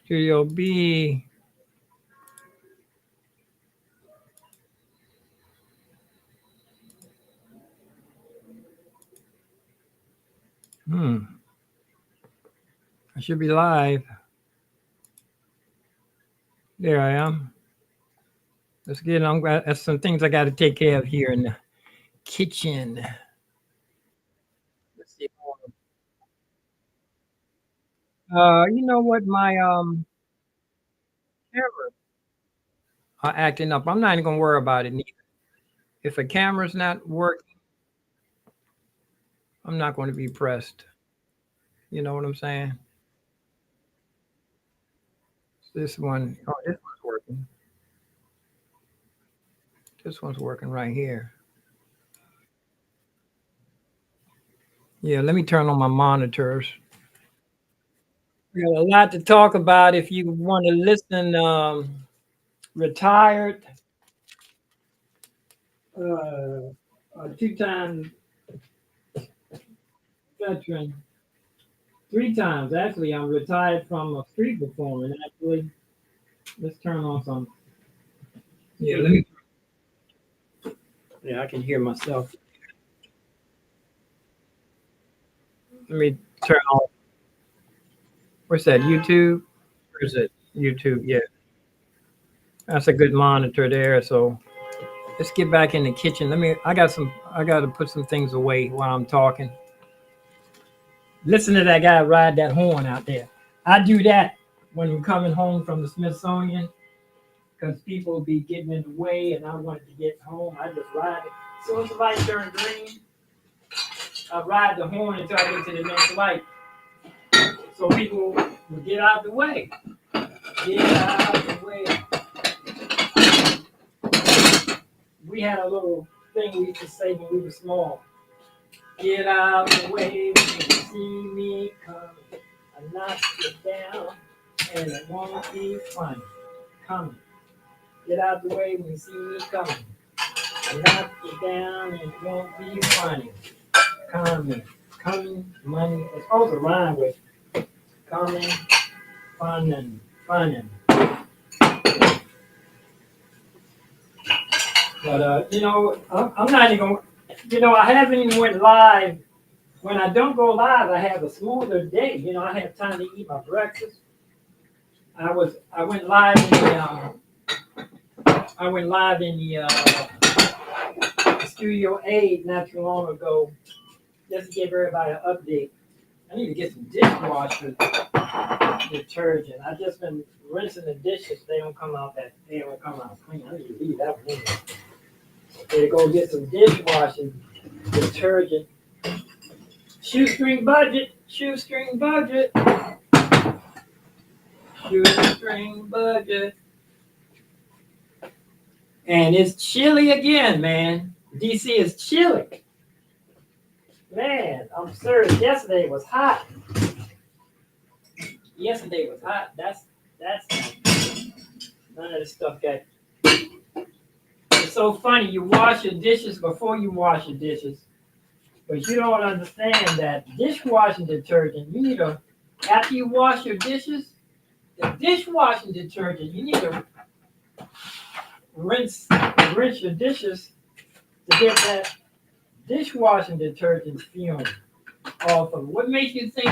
Studio B. I should be live. There I am. Let's get on. That's some things I got to take care of here in the kitchen. Let's see. You know what? My camera are acting up. I'm not even gonna worry about it. Neither. If a camera's not working, I'm not going to be pressed. You know what I'm saying? This one, oh, this one's working. This one's working right here. Yeah, let me turn on my monitors. We got a lot to talk about. If you want to listen, retired, a two-time veteran, three times actually. I'm retired from a street performing. Actually, let's turn on some. Yeah, let me. Yeah, I can hear myself. Let me turn on. Where's that? YouTube? Where's it? YouTube. Yeah, that's a good monitor there. So let's get back in the kitchen. Let me. I got some. I got to put some things away while I'm talking. Listen to that guy ride that horn out there. I do that when I'm coming home from the Smithsonian because people be getting in the way and I wanted to get home. I just ride it. So as the light turns green, I ride the horn until I get to the next light. So people will get out the way. Get out the way. We had a little thing we used to say when we were small. Get out the way when you see me coming. I knock you down and it won't be funny. Coming. Get out the way when you see me coming. I knock you down and it won't be funny. Coming. Coming, money. It's supposed to rhyme with coming, funnin', funnin'. But, I'm not even going to, I haven't even went live. When I don't go live, I have a smoother day. I have time to eat my breakfast. I went live in the Studio A not too long ago just to give everybody an update. I need to get some dishwasher detergent. I've just been rinsing the dishes. They don't come out clean. I need to leave that one in there. Okay, go get some dishwashing detergent. Shoestring budget. Shoestring budget. Shoestring budget. And it's chilly again, man. DC is chilly. Man, I'm serious. Yesterday was hot. That's none of this stuff got. It's so funny. You wash your dishes before you wash your dishes, but you don't understand that dishwashing detergent. You need after you wash your dishes, the dishwashing detergent. You need to rinse your dishes to get that dishwashing detergent fume off of. What makes you think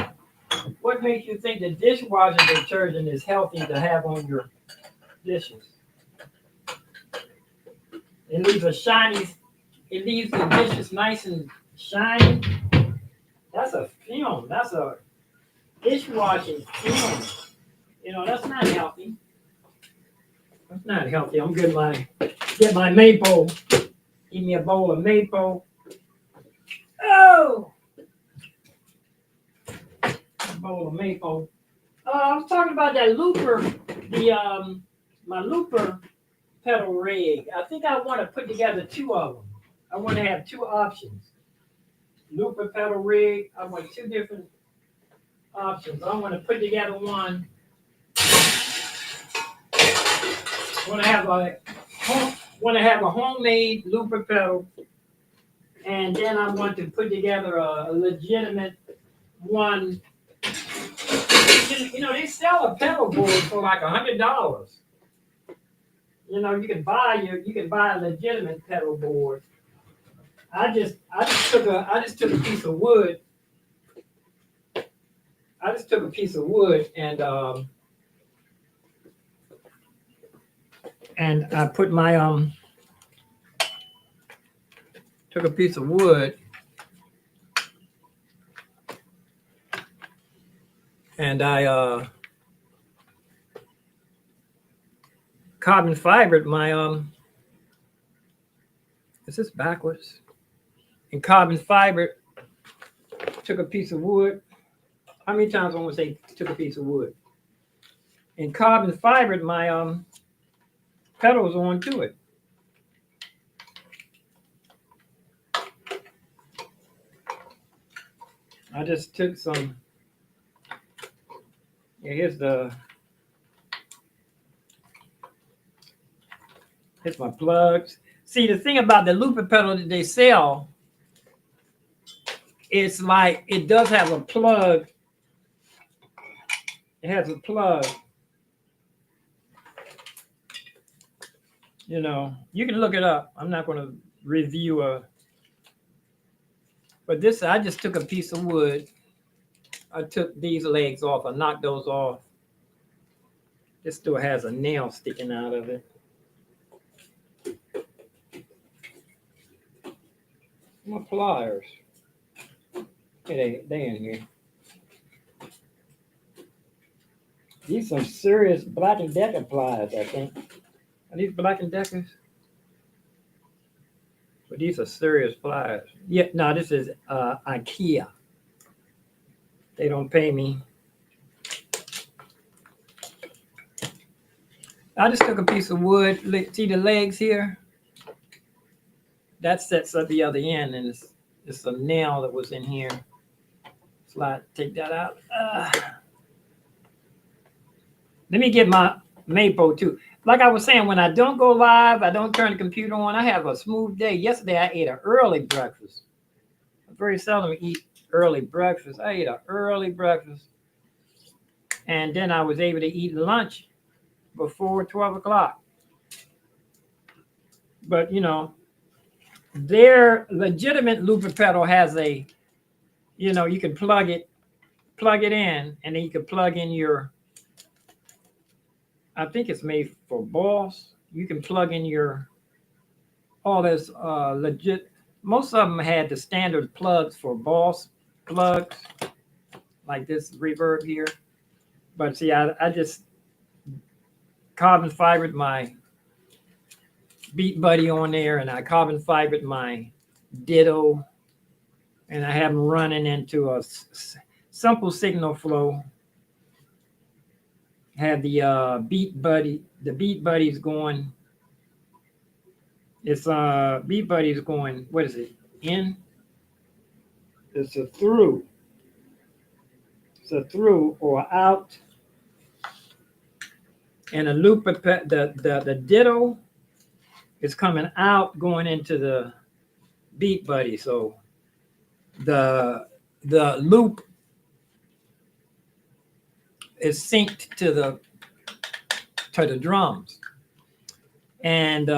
the dishwashing detergent is healthy to have on your dishes? It leaves it leaves the dishes nice and shiny. That's a fume. That's a dishwashing fume. That's not healthy. That's not healthy. I'm good. Get my maple. Give me a bowl of maple. Oh, a bowl of maple. I was talking about that looper. My looper pedal rig. I think I want to put together two of them. I want to have two options. Looper pedal rig. I want two different options. I want to put together one. I want to have a homemade looper pedal, and then I want to put together a legitimate one You know, they sell a pedal board for like $100. You know, you can buy a legitimate pedal board. I just took a piece of wood. I just took a piece of wood and I put my took a piece of wood and I carbon fibered my is this backwards? And carbon fiber, took a piece of wood. How many times I want to say took a piece of wood? And carbon fibered my pedals onto it. I just took some. Yeah, here's my plugs. See, the thing about the looper pedal that they sell, it's like it does have a plug. It has a plug. You know, you can look it up. I'm not going to review but this, I just took a piece of wood. I took these legs off. I knocked those off. This still has a nail sticking out of it. My pliers. They in here. These some serious Black & Decker pliers, I think. Are these Black & Deckers? But these are serious pliers. Yeah, no, this is IKEA. They don't pay me. I just took a piece of wood. See the legs here? That sets up the other end, and it's a nail that was in here. Slide, take that out. Let me get my Mapo too. Like I was saying, when I don't go live, I don't turn the computer on. I have a smooth day. Yesterday, I ate an early breakfast. I very seldom eat early breakfast. I ate an early breakfast. And then I was able to eat lunch before 12 o'clock. But, you know, their legitimate looper pedal has a, you know, you can plug it in, and then you can plug in your, I think it's made for Boss. You can plug in your, all this legit. Most of them had the standard plugs for Boss plugs, like this reverb here. But see, I just carbon fibered my Beat Buddy on there, and I carbon fibered my Ditto, and I have them running into a simple signal flow. Have the Beat Buddy, the Beat Buddy's going. It's Beat Buddy's going. What is it? In. It's a through. It's a through or out. And a loop, the Ditto is coming out, going into the Beat Buddy. So the loop is synced to the drums. And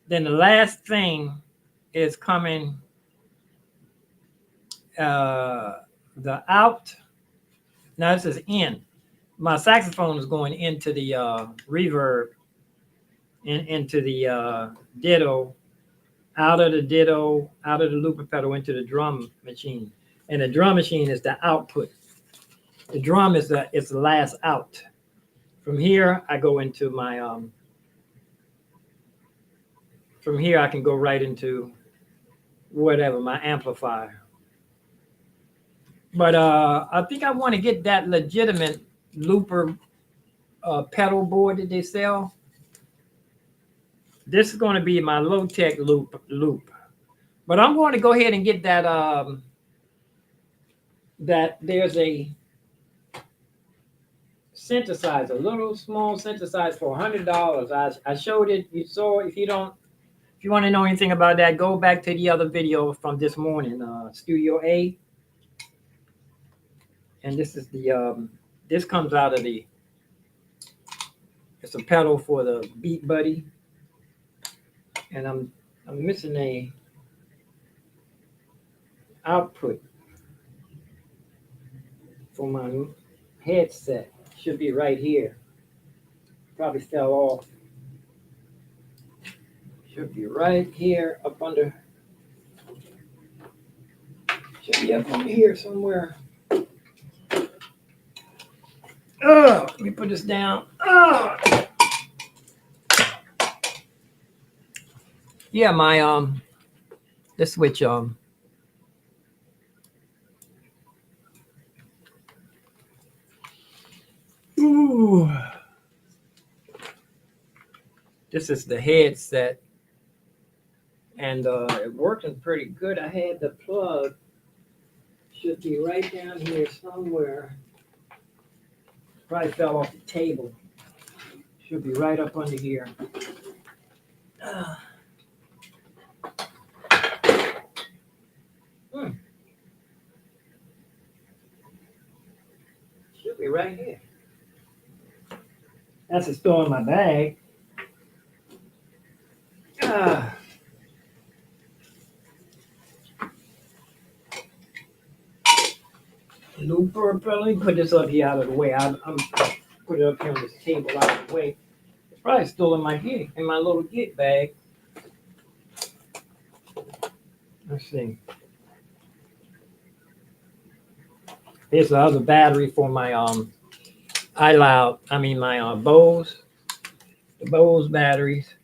then the last thing is coming, the out. Now this is in. My saxophone is going into the reverb, into the Ditto, out of the Ditto, out of the looper pedal into the drum machine. And the drum machine is the output. The drum is the last out. From here, I go into my, from here I can go right into whatever, my amplifier. But I think I want to get that legitimate looper pedal board that they sell. This is going to be my low-tech loop. But I'm going to go ahead and get that, that there's a synthesizer, a little small synthesizer for $100. I showed it. You saw. If you want to know anything about that, go back to the other video from this morning, Studio A. And this is the this comes out of the, it's a pedal for the Beat Buddy, and I'm missing a output for my headset. Should be right here. Probably fell off. Should be right here up under. Should be up under here somewhere. Oh, let me put this down. Oh. Yeah, my this switch ooh. This is the headset, and it working pretty good. I had the plug, should be right down here somewhere. Probably fell off the table. Should be right up under here. Should be right here. That's a still in my bag. Looper, probably put this up here out of the way. I'm put it up here on this table out of the way. It's probably still in my gig, in my little gig bag. Let's see. Here's the other battery for my my Bose. The Bose batteries.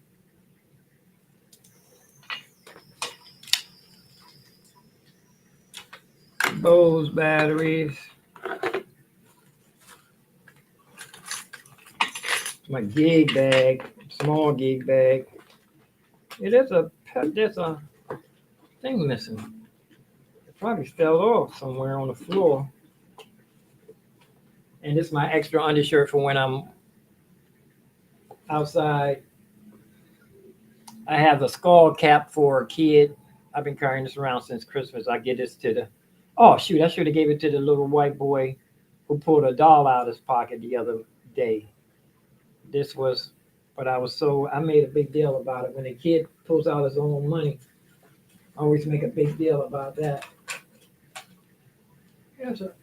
Bose batteries. My gig bag, small gig bag. Yeah, there's a thing missing. It probably fell off somewhere on the floor. And this is my extra undershirt for when I'm outside. I have a skull cap for a kid. I've been carrying this around since Christmas. I get this to the, oh shoot, I should have gave it to the little white boy who pulled a doll out of his pocket the other day. This was, but I made a big deal about it. When a kid pulls out his own money, I always make a big deal about that. Yes, sir.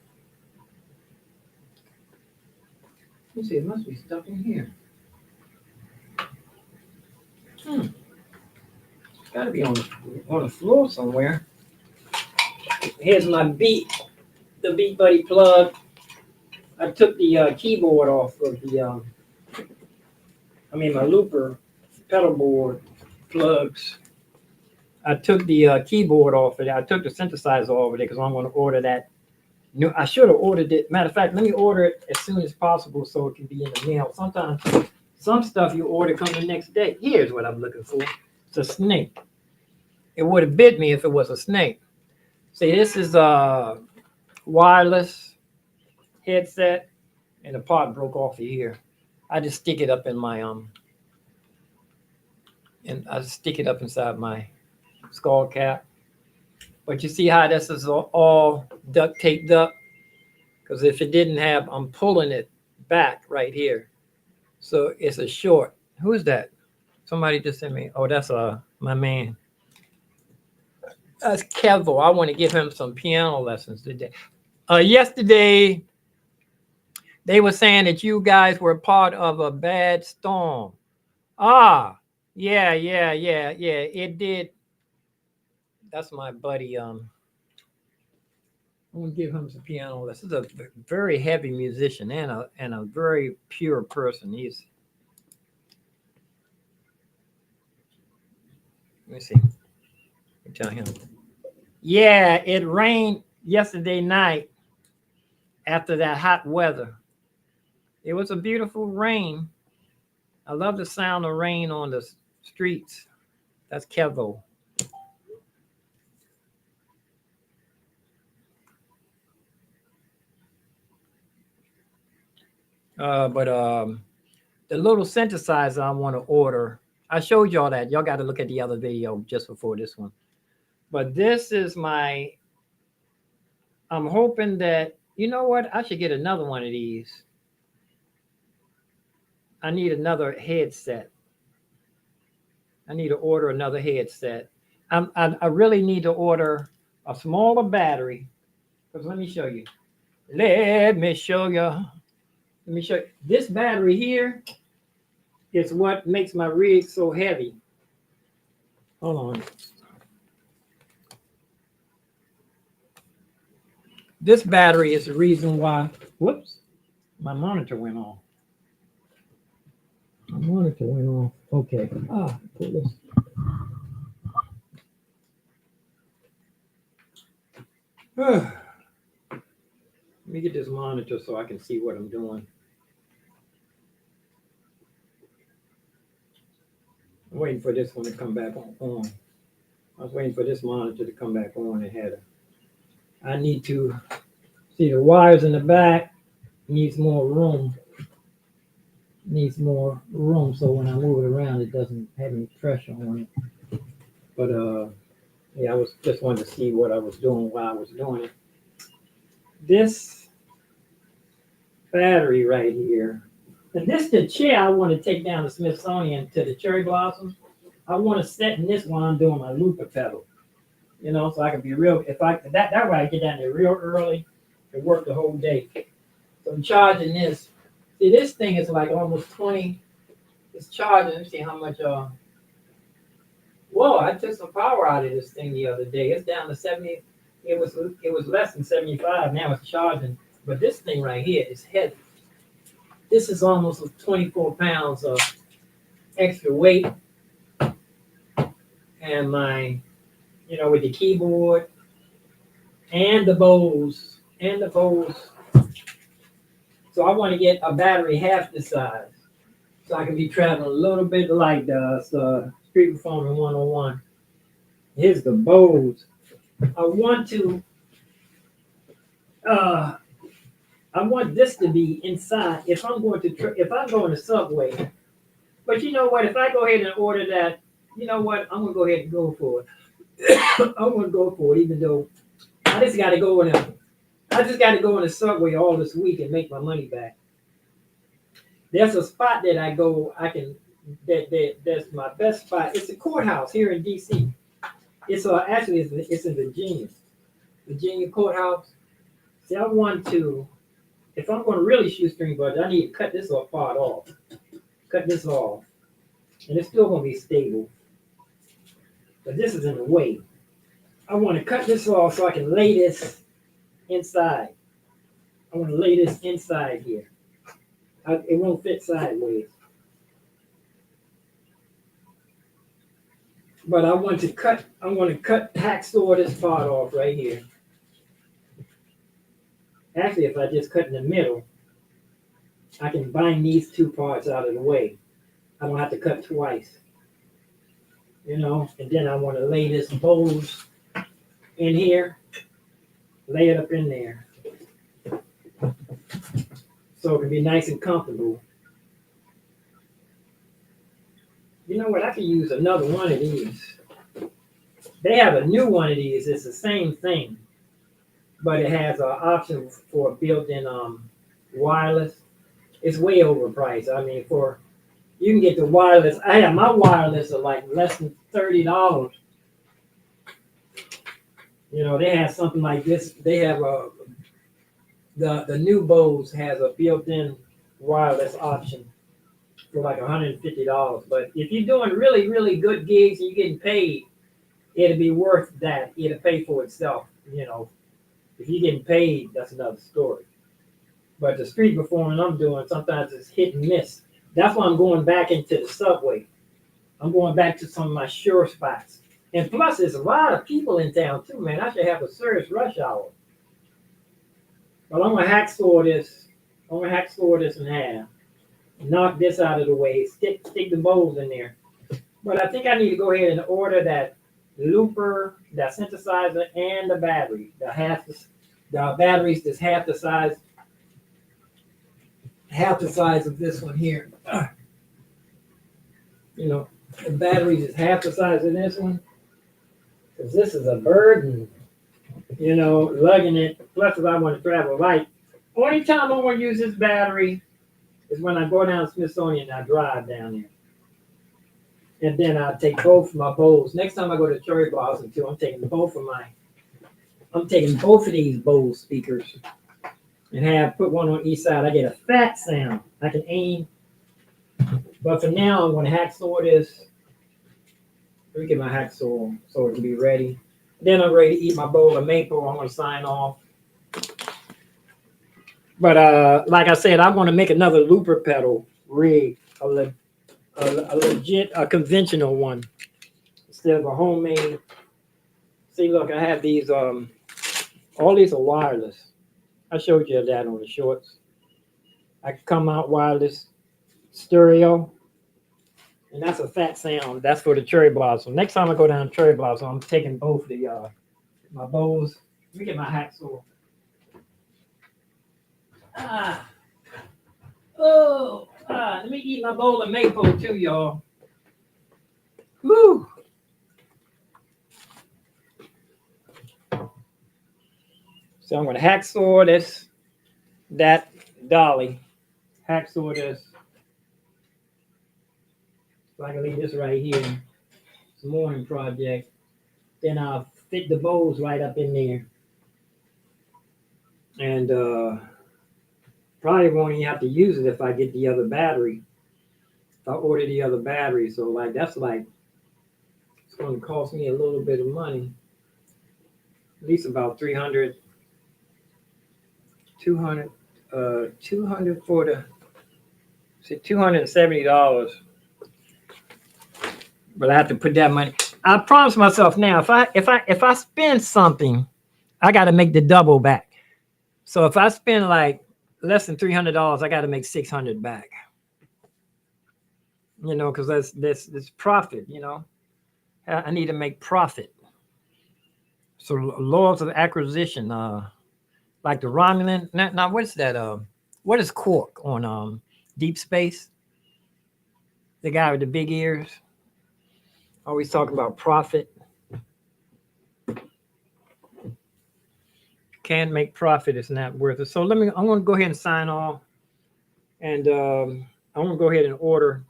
Let me see, it must be stuck in here. It's gotta be on the floor somewhere. Here's my the Beat Buddy plug. I took the keyboard off of the, my looper pedal board plugs. I took the keyboard off of it. I took the synthesizer off of it because I'm going to order that. I should have ordered it. Matter of fact, let me order it as soon as possible so it can be in the mail. Sometimes some stuff you order comes the next day. Here's what I'm looking for. It's a snake. It would have bit me if it was a snake. See, this is a wireless headset, and the part broke off of here. I just stick it up in my and I just stick it up inside my skull cap. But you see how this is all duct taped up? Because if it didn't have, I'm pulling it back right here. So it's a short. Who is that? Somebody just sent me. Oh, that's my man. That's Kevo. I want to give him some piano lessons today. Yesterday, they were saying that you guys were part of a bad storm. Yeah. It did. That's my buddy. I'm gonna give him some piano lessons. He's a very heavy musician and a very pure person. Let me see. I tell him. Yeah, it rained yesterday night after that hot weather. It was a beautiful rain. I love the sound of rain on the streets. That's Kevo. But the little synthesizer I want to order, I showed y'all that. Y'all got to look at the other video just before this one. But this is I'm hoping that You know what? I should get another one of these. I need another headset. I need to order another headset. I really need to order a smaller battery. Because let me show you. Let me show you. Let me show you. This battery here is what makes my rig so heavy. Hold on. This battery is the reason why. Whoops. My monitor went off. My monitor went off. Okay. Pull this. Let me get this monitor so I can see what I'm doing. I'm waiting for this one to come back on. I was waiting for this monitor to come back on and had I need to see the wires in the back. Needs more room. Needs more room so when I move it around it doesn't have any pressure on it. But yeah, I was just wanted to see what I was doing while I was doing it. This battery right here. And this is the chair I want to take down to Smithsonian to the cherry blossoms. I want to sit in this while I'm doing my looper pedal. You know, so I can be real. If I that way I get down there real early and work the whole day. So I'm charging this. See, this thing is like almost 20. It's charging. Let me see how much. Whoa! I took some power out of this thing the other day. It's down to 70. It was less than 75. Now it's charging. But this thing right here is heavy. This is almost 24 pounds of extra weight. And my, you know, with the keyboard and the bows So I want to get a battery half the size, so I can be traveling a little bit like the Street Performer 101. Here's the bows. I want this to be inside. If I'm going to Subway, but you know what? If I go ahead and order that, you know what? I'm gonna go ahead and go for it. I'm gonna go for it, even though I just got to go in a Subway all this week and make my money back. There's a spot that I go. That's my best spot. It's a courthouse here in D.C. It's in Virginia courthouse. See, I want to. If I'm going to really shoestring budget, I need to cut this part off. Cut this off, and it's still going to be stable. But this is in the way. I want to cut this off so I can lay this inside. I want to lay this inside here. It won't fit sideways. But I want to cut hacksaw this part off right here. Actually, if I just cut in the middle, I can bind these two parts out of the way. I don't have to cut twice. You know, and then I want to lay this bows in here, lay it up in there. So it can be nice and comfortable. You know what? I could use another one of these. They have a new one of these. It's the same thing, but it has an option for built-in wireless. It's way overpriced. I mean, you can get the wireless. I have my wireless are like less than $30. You know, they have something like this. They have the new Bose has a built-in wireless option for like $150. But if you're doing really, really good gigs and you're getting paid, it'll be worth that. It'll pay for itself. You know, if you're getting paid, that's another story. But the street performing I'm doing, sometimes it's hit and miss. That's why I'm going back into the Subway. I'm going back to some of my sure spots. And plus, there's a lot of people in town too, man. I should have a serious rush hour. But I'm gonna hacksaw this. I'm gonna hacksaw this in half. Knock this out of the way. Stick the bowls in there. But I think I need to go ahead and order that looper, that synthesizer, and the battery. The batteries that's half the size of this one here. You know, the batteries is half the size of this one. Because this is a burden. lugging it. Plus, if I want to travel light, only time I want to use this battery is when I go down to Smithsonian and I drive down there. And then I take both my Bose. Next time I go to Cherry Blossom too, I'm taking both of these Bose speakers and put one on each side. I get a fat sound. I can aim. But for now, I'm going to hacksaw this. Let me get my hacksaw so it can be ready. Then I'm ready to eat my bowl of maple. I'm going to sign off. But like I said, I'm going to make another looper pedal rig, a legit, a conventional one instead of a homemade. See, look, I have these. All these are wireless. I showed you that on the shorts. I can come out wireless stereo, and that's a fat sound. That's for the cherry blossom. Next time I go down to cherry blossom, I'm taking both the my bowls. Let me get my hacksaw. Let me eat my bowl of maple too, y'all. Woo! So I'm gonna hacksaw that dolly. Hacksaw this. So I can leave this right here. It's a morning project. Then I'll fit the bowls right up in there. And probably won't even have to use it if I get the other battery. If I order the other battery. So it's gonna cost me a little bit of money. At least about 300, 200, 200 for the $270. But I have to put that money. I promise myself now, if I spend something, I got to make the double back. So if I spend like less than $300, I got to make 600 back. Because that's profit. I need to make profit. So laws of acquisition, like the Romulan. Now what's that? What is Quark on Deep Space? The guy with the big ears. Always talking about profit. Can't make profit, it's not worth it. So I'm going to go ahead and sign off. And I'm going to go ahead and order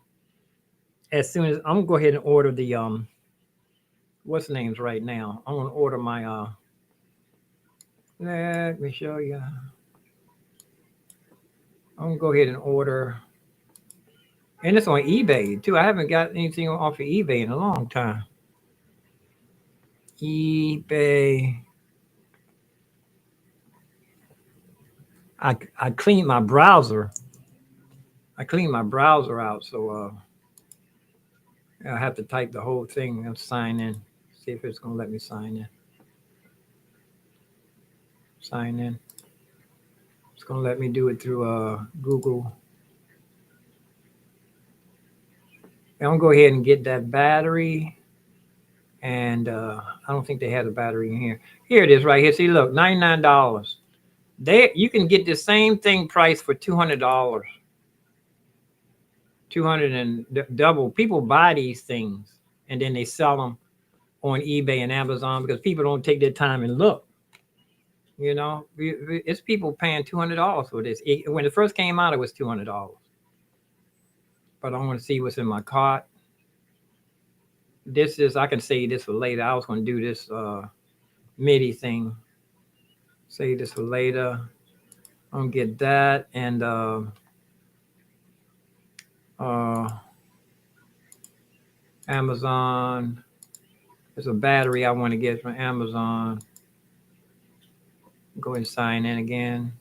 as soon as I'm going to go ahead and order the, what's the names right now? I'm going to order my, let me show you. I'm going to go ahead and order. And it's on eBay too. I haven't got anything off of eBay in a long time. eBay. I cleaned my browser. I cleaned my browser out, so I have to type the whole thing and sign in. See if it's gonna let me sign in. Sign in. It's gonna let me do it through Google. I'm gonna go ahead and get that battery. And I don't think they had a battery in here. Here it is right here. See, look, $99. You can get the same thing priced for $200. 200 and double. People buy these things and then they sell them on eBay and Amazon because people don't take their time and look. It's people paying $200 for this. When it first came out, it was $200. But I want to see what's in my cart. I can save this for later. I was going to do this MIDI thing. Save this for later. I'm going to get that and Amazon. There's a battery I want to get from Amazon. Go ahead and sign in again.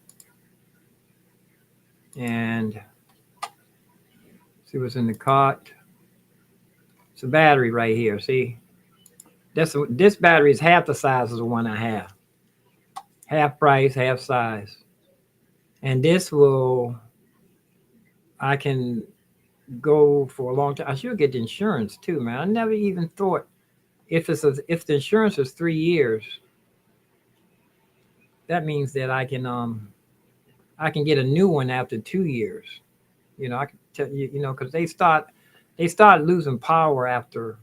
And see what's in the cart. It's a battery right here. See? This battery is half the size of the one I have. Half price, half size. And this I can go for a long time. I should get the insurance too, man. I never even thought if the insurance is 3 years, that means that I can get a new one after 2 years. I can tell you, because they start losing power after.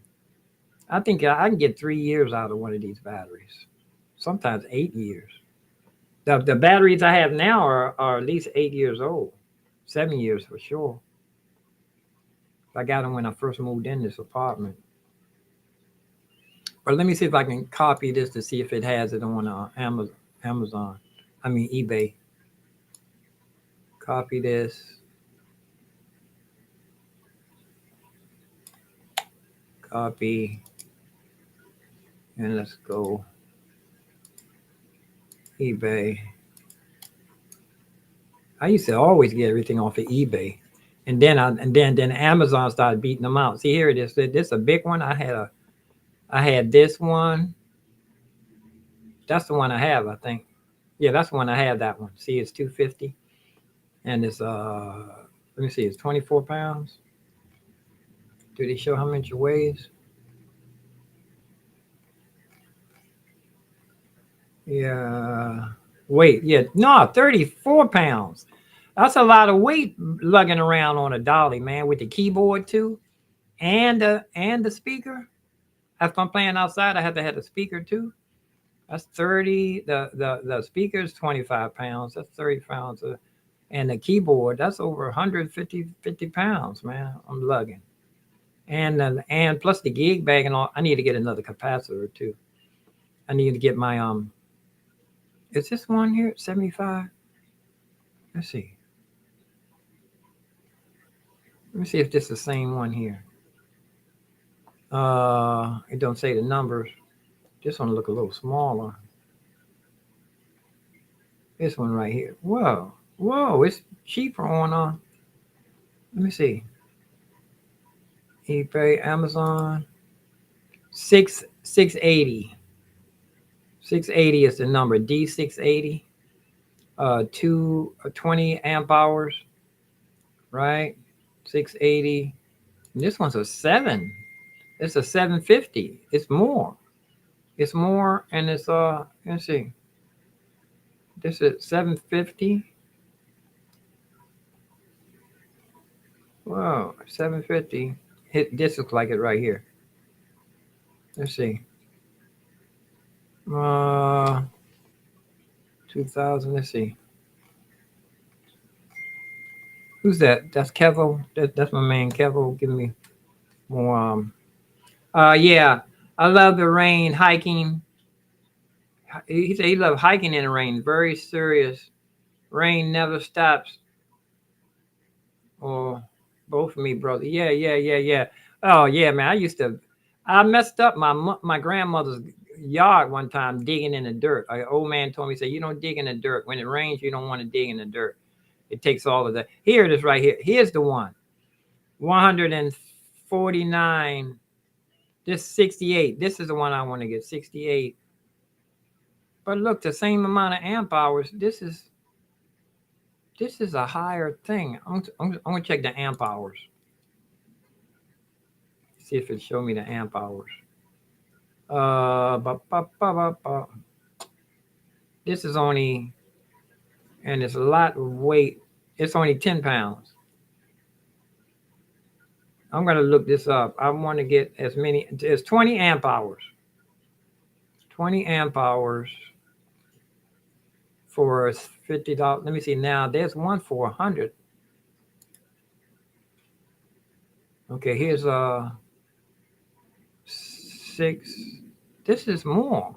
I think I can get 3 years out of one of these batteries. sometimes 8 years. The batteries I have now are at least 8 years old, 7 years for sure. I got them when I first moved in this apartment. But let me see if I can copy this to see if it has it on Amazon. I mean eBay. Copy this. Copy. And let's go eBay. I used to always get everything off of eBay. And then Amazon started beating them out. See, here it is. This is a big one. I had this one. That's the one I have, I think. Yeah, that's the one I have. That one. See, it's 250, and it's let me see, it's 24 pounds. Do they show how much it weighs? Yeah. Weight. Yeah. No, 34 pounds. That's a lot of weight lugging around on a dolly, man, with the keyboard too, and the speaker. If I'm playing outside, I have to have the speaker too. That's 30. The speaker's 25 pounds. That's 30 pounds. And the keyboard, that's over 150 pounds, man. I'm lugging. And plus the gig bag and all. I need to get another capacitor too. I need to get my Is this one here 75? Let's see. Let me see if this is the same one here. It don't say the numbers. This one look a little smaller. This one right here. Whoa, whoa! It's cheaper on Let me see. eBay, Amazon. 680. 680 is the number. D680. 20 amp hours. Right. 680. And this one's a 7. It's a 750. It's more. It's more, and it's let's see. This is 750. Whoa, 750. This looks like it right here. Let's see. 2000. Let's see. Who's that? That's Kevo. That's my man Kevo. Give me more. Yeah. I love the rain, hiking. He said he loved hiking in the rain. Very serious. Rain never stops. Or both of me, brother. Yeah, yeah, yeah, yeah. Oh yeah, man. I messed up my grandmother's yard one time digging in the dirt. An old man told me, say, you don't dig in the dirt. When it rains, you don't want to dig in the dirt. It takes all of that. Here it is right here. Here's the one. 149. This 68. This is the one I want to get. 68. But look, the same amount of amp hours. This is a higher thing. I'm gonna check the amp hours. See if it show me the amp hours. Ba, ba, ba, ba, ba. This is only, and it's a lot of weight. It's only 10 pounds. I'm gonna look this up. I want to get as many. It's 20 amp hours. 20 amp hours for $50. Let me see now. There's one for 100. Okay, here's 6. This is more.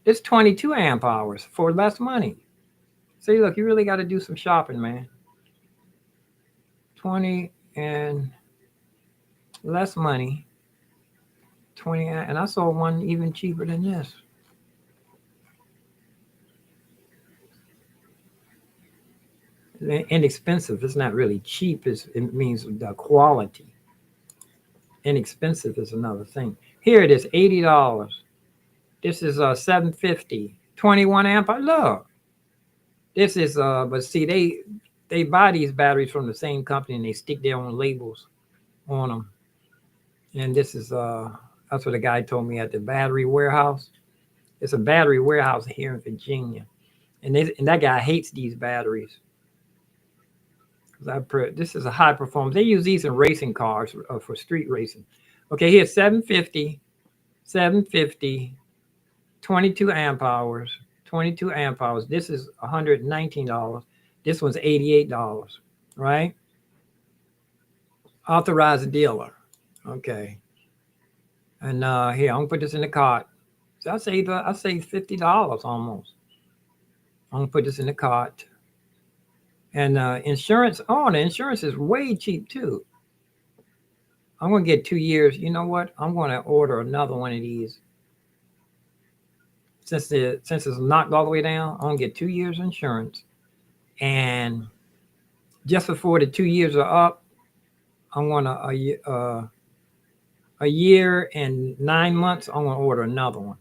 It's 22 amp hours for less money. See, look, you really got to do some shopping, man. 20 and less money. 20, and I saw one even cheaper than this. Inexpensive. It's not really cheap. It means the quality. Inexpensive is another thing. Here it is, $80. This is 750. 21 amp. Look, this is but see they buy these batteries from the same company and they stick their own labels on them. And this is that's what the guy told me at the battery warehouse. It's a battery warehouse here in Virginia, and that guy hates these batteries. This is a high performance. They use these in racing cars for street racing. Okay, here's 750, 750, 22 amp hours. 22 amp hours. This is $119. This one's $88, right? Authorized dealer. Okay. And here, I'm gonna put this in the cart. So I saved $50 almost. I'm gonna put this in the cart. And insurance, oh, the insurance is way cheap too. I'm gonna get 2 years. You know what? I'm gonna order another one of these. Since it's knocked all the way down, I'm gonna get 2 years insurance. And just before the 2 years are up, I'm gonna a year and 9 months, I'm gonna order another one.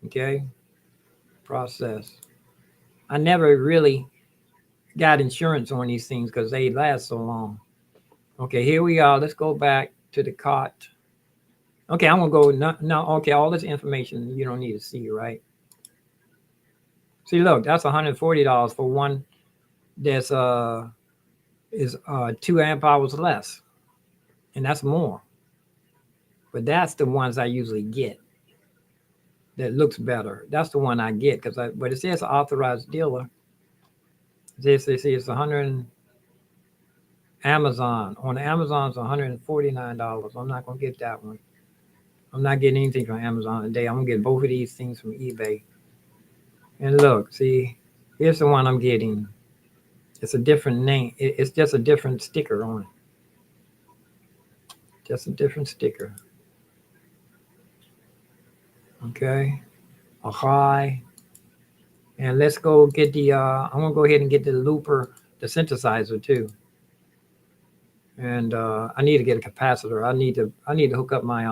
Okay, process. I never really got insurance on these things because they last so long. Okay, here we are. Let's go back to the cart. Okay, I'm gonna go no. Okay, all this information you don't need to see, right? See, look, that's $140 for one. That's is 2 amp hours less, and that's more. But that's the ones I usually get. That looks better. That's the one I get because but it says authorized dealer. They say it's 100. Amazon. On Amazon's $149. I'm not gonna get that one. I'm not getting anything from Amazon today. I'm gonna get both of these things from eBay. And look, see, here's the one I'm getting. It's a different name. It's just a different sticker on it. Just a different sticker. Okay. A high. And let's go get the I'm gonna go ahead and get the looper, the synthesizer too. And I need to get a capacitor. I need to hook up my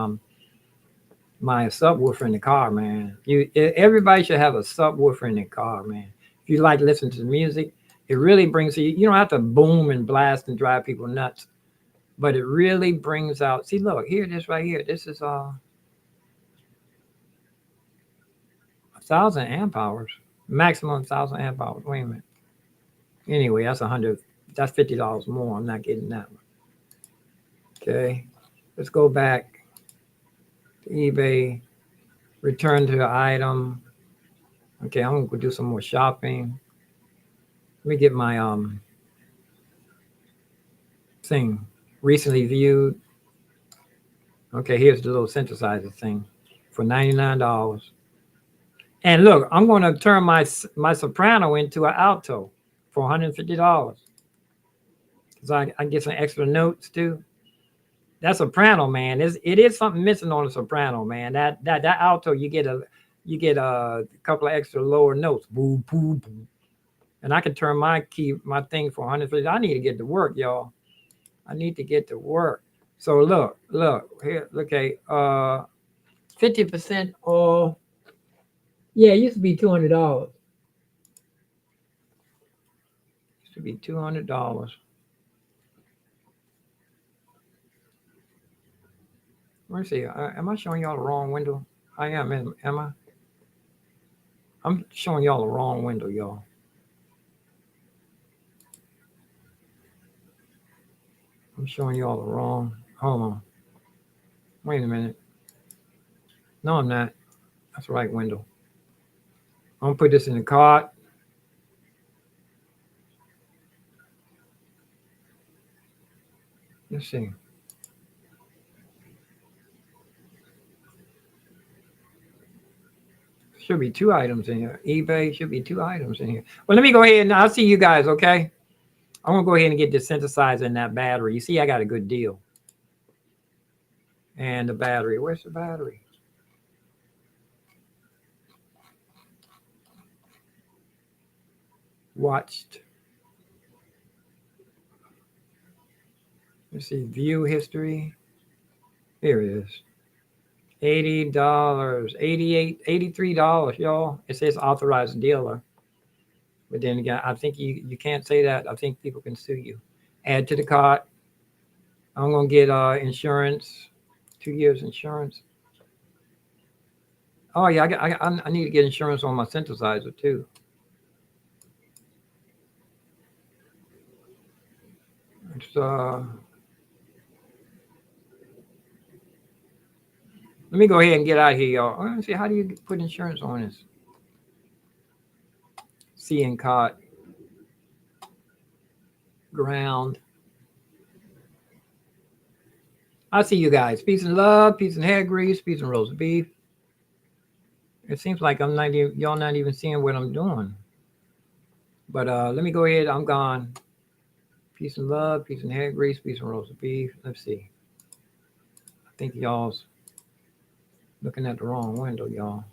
subwoofer in the car, man. Everybody should have a subwoofer in the car, man. If you like listening to music, it really brings you. You don't have to boom and blast and drive people nuts, but it really brings out. See, look here, this right here. This is 1,000 amp hours, maximum 1,000 amp hours. Wait a minute. Anyway, that's 100. That's $50 more. I'm not getting that one. Okay, let's go back to eBay. Return to the item. Okay, I'm gonna go do some more shopping. Let me get my thing. Recently viewed. Okay, here's the little synthesizer thing for $99. And look, I'm going to turn my soprano into an alto for $150 because I get some extra notes too. That soprano, man, it is something missing on the soprano, man. That alto, you get a couple of extra lower notes, boo boo boo, and I can turn my thing for $150. I need to get to work, y'all. I need to get to work. So look here. Okay, 50% off. Yeah, it used to be $200. Used to be $200. Let me see. Am I showing y'all the wrong window? I am. Am I? I'm showing y'all the wrong window, y'all. I'm showing y'all the wrong. Hold on. Wait a minute. No, I'm not. That's the right window. I'm gonna put this in the cart. Let's see. Should be two items in here. eBay should be two items in here. Well, let me go ahead and I'll see you guys, okay? I'm gonna go ahead and get this synthesizer and that battery. You see, I got a good deal. And the battery. Where's the battery? Watched. Let's see. View history. Here it is. $80, $83, y'all. It says authorized dealer. But then again, I think you can't say that. I think people can sue you. Add to the cart. I'm gonna get insurance, 2 years insurance. Oh yeah, I need to get insurance on my synthesizer too. It's Let me go ahead and get out of here, y'all. Let me see, how do you put insurance on this? CN card, ground. I see you guys. Peace and love, peace and hair grease, peace and roast beef. It seems like I'm not even, y'all not even seeing what I'm doing. But let me go ahead. I'm gone. Peace and love, peace and hair grease, peace and roast beef. Let's see. I think y'all's looking at the wrong window, y'all.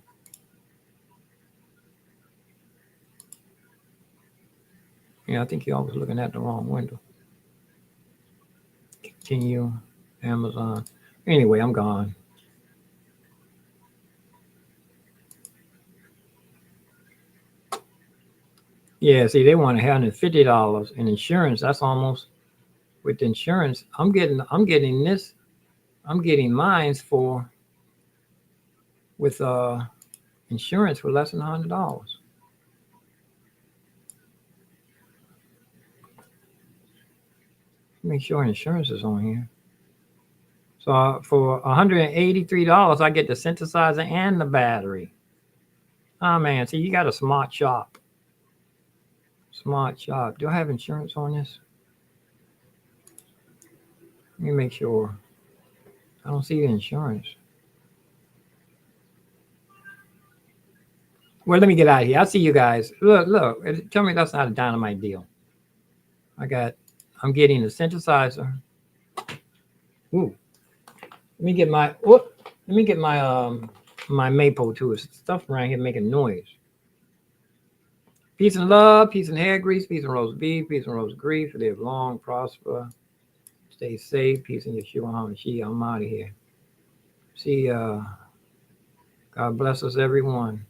Yeah, I think y'all was looking at the wrong window. Continue, Amazon. Anyway, I'm gone. Yeah, see, they want $150 in insurance. That's almost with insurance. I'm getting this. I'm getting mines for with insurance for less than $100. Make sure insurance is on here. So for $183, I get the synthesizer and the battery. Oh man, see, you got a smart shop. Smart shop. Do I have insurance on this? Let me make sure. I don't see the insurance. Well, let me get out of here. I'll see you guys. Look. Tell me that's not a dynamite deal. I'm getting the synthesizer. Ooh. Let me get my maple too. It's stuff around here making noise. Peace and love, peace and hair grease, peace and roast beef, peace and roast grief. Live long, prosper, stay safe, peace in Yeshua HaMashiach. I'm out of here. See, God bless us, everyone.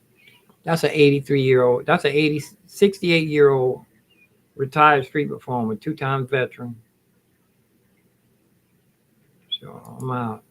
That's an 83-year-old. That's an 68-year-old retired street performer, 2-time veteran. So I'm out.